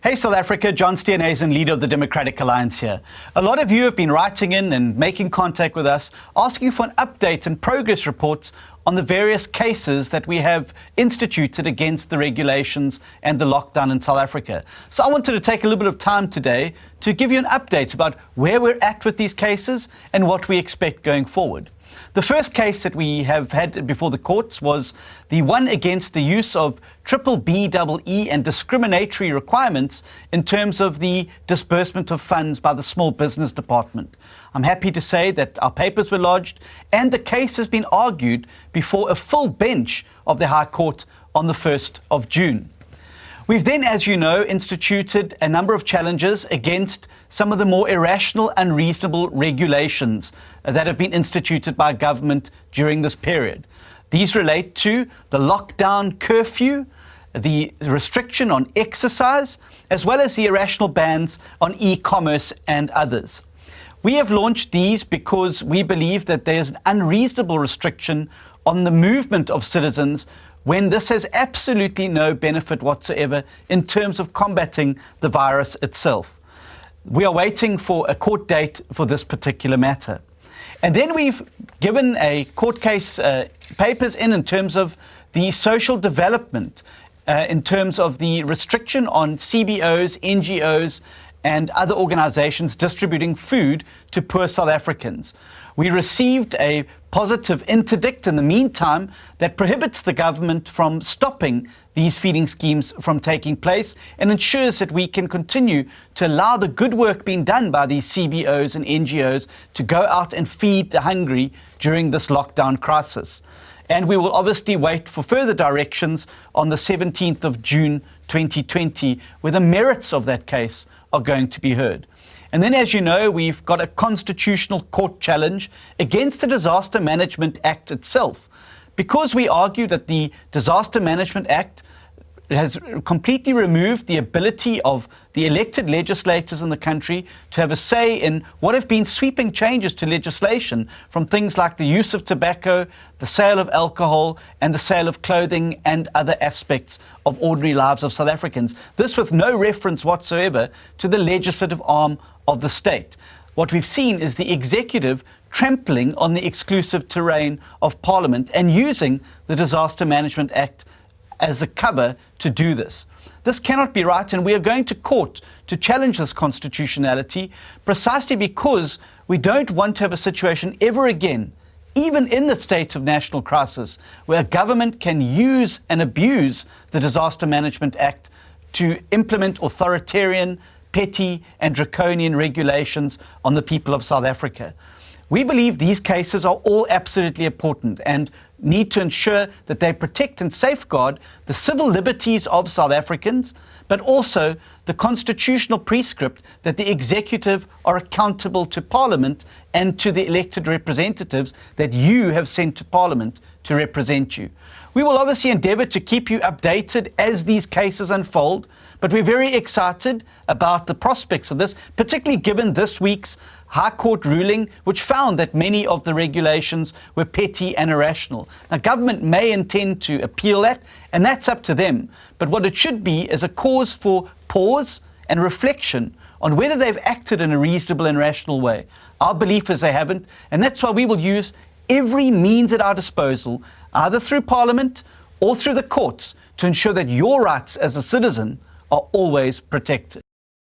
Hey South Africa, John Steenhuisen, leader of the Democratic Alliance here. A lot of you have been writing in and making contact with us, asking for an update and progress reports on the various cases that we have instituted against the regulations and the lockdown in South Africa. So I wanted to take a little bit of time today to give you an update about where we're at with these cases and what we expect going forward. The first case that we have had before the courts was the one against the use of BBBEE and discriminatory requirements in terms of the disbursement of funds by the Small Business Department. I'm happy to say that our papers were lodged and the case has been argued before a full bench of the High Court on the 1st of June. We've then, as you know, instituted a number of challenges against some of the more irrational, unreasonable regulations that have been instituted by government during this period. These relate to the lockdown curfew, the restriction on exercise, as well as the irrational bans on e-commerce and others. We have launched these because we believe that there's an unreasonable restriction on the movement of citizens when this has absolutely no benefit whatsoever in terms of combating the virus itself. We are waiting for a court date for this particular matter. And then we've given a court case papers in terms of the social development, in terms of the restriction on CBOs, NGOs, and other organizations distributing food to poor South Africans. We received a positive interdict in the meantime that prohibits the government from stopping these feeding schemes from taking place and ensures that we can continue to allow the good work being done by these CBOs and NGOs to go out and feed the hungry during this lockdown crisis. And we will obviously wait for further directions on the 17th of June 2020, where the merits of that case are going to be heard. And then, as you know, we've got a constitutional court challenge against the Disaster Management Act itself, because we argue that the Disaster Management Act has completely removed the ability of the elected legislators in the country to have a say in what have been sweeping changes to legislation, from things like the use of tobacco, the sale of alcohol, and the sale of clothing and other aspects of ordinary lives of South Africans. This with no reference whatsoever to the legislative arm of the state. What we've seen is the executive trampling on the exclusive terrain of Parliament and using the Disaster Management Act as a cover to do this. This cannot be right, and we are going to court to challenge this constitutionality precisely because we don't want to have a situation ever again, even in the state of national crisis, where a government can use and abuse the Disaster Management Act to implement authoritarian, petty and draconian regulations on the people of South Africa. We believe these cases are all absolutely important and need to ensure that they protect and safeguard the civil liberties of South Africans, but also the constitutional prescript that the executive are accountable to Parliament and to the elected representatives that you have sent to Parliament to represent you. We will obviously endeavour to keep you updated as these cases unfold, but we're very excited about the prospects of this, particularly given this week's High Court ruling, which found that many of the regulations were petty and irrational. Now, government may intend to appeal that, and that's up to them. But what it should be is a cause for pause and reflection on whether they've acted in a reasonable and rational way. Our belief is they haven't, and that's why we will use every means at our disposal, either through Parliament or through the courts, to ensure that your rights as a citizen are always protected.